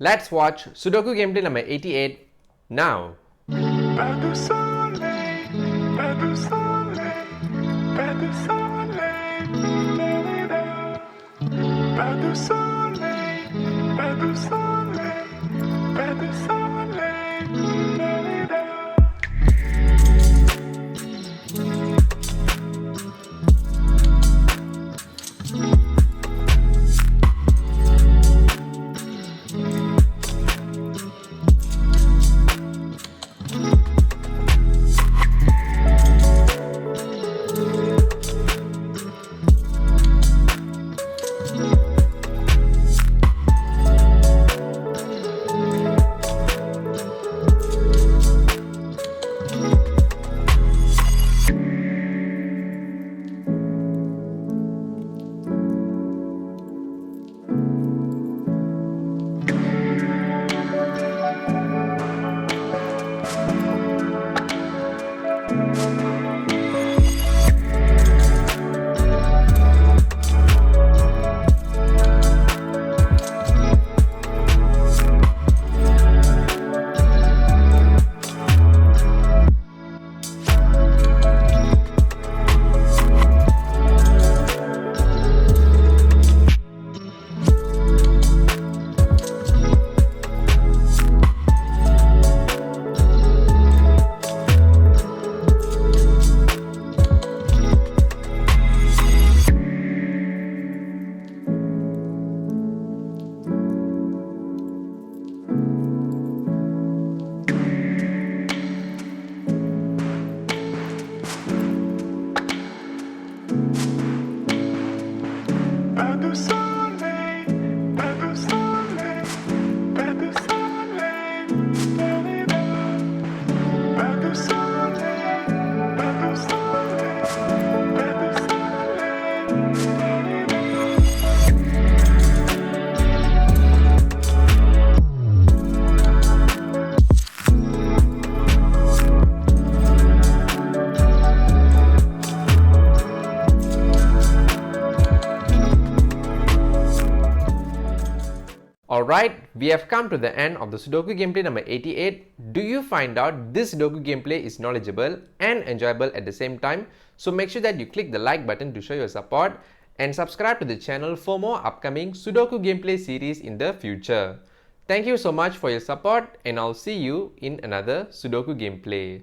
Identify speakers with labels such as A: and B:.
A: Let's watch Sudoku gameplay number 88 now. Alright, we have come to the end of the Sudoku gameplay number 88. Do you find out this Sudoku gameplay is knowledgeable and enjoyable at the same time? So make sure that you click the like button to show your support and subscribe to the channel for more upcoming Sudoku gameplay series in the future. Thank you so much for your support and I'll see you in another Sudoku gameplay.